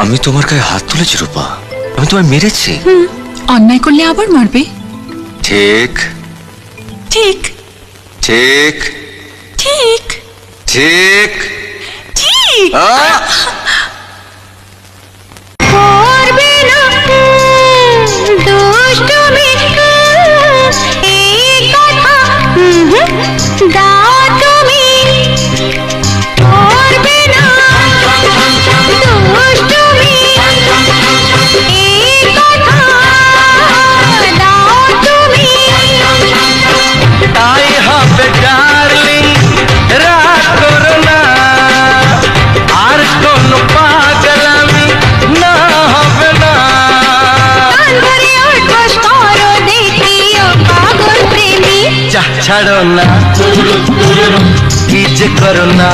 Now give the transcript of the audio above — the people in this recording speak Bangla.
আমি তোমার গায়ে হাত তুলেছি রূপা, আমি তোমায় মেরেছি। অন্যায় করলে আবার মারবে। ঠিক ঠিক ঠিক ঠিক ঠিক ঠিক। করবে না দুষ্টুমি, এই কথা দাও তুমি। করবে না দুষ্টুমি, এই কথা দাও তুমি। তাই হবে ডার্লিং, রাগ করো না, আর কোনো পাগলামি না হবে না। কান ধরে উঠবস করো দেখিও পাগল প্রেমী। যা ছাড়ো না, কি যে করো না।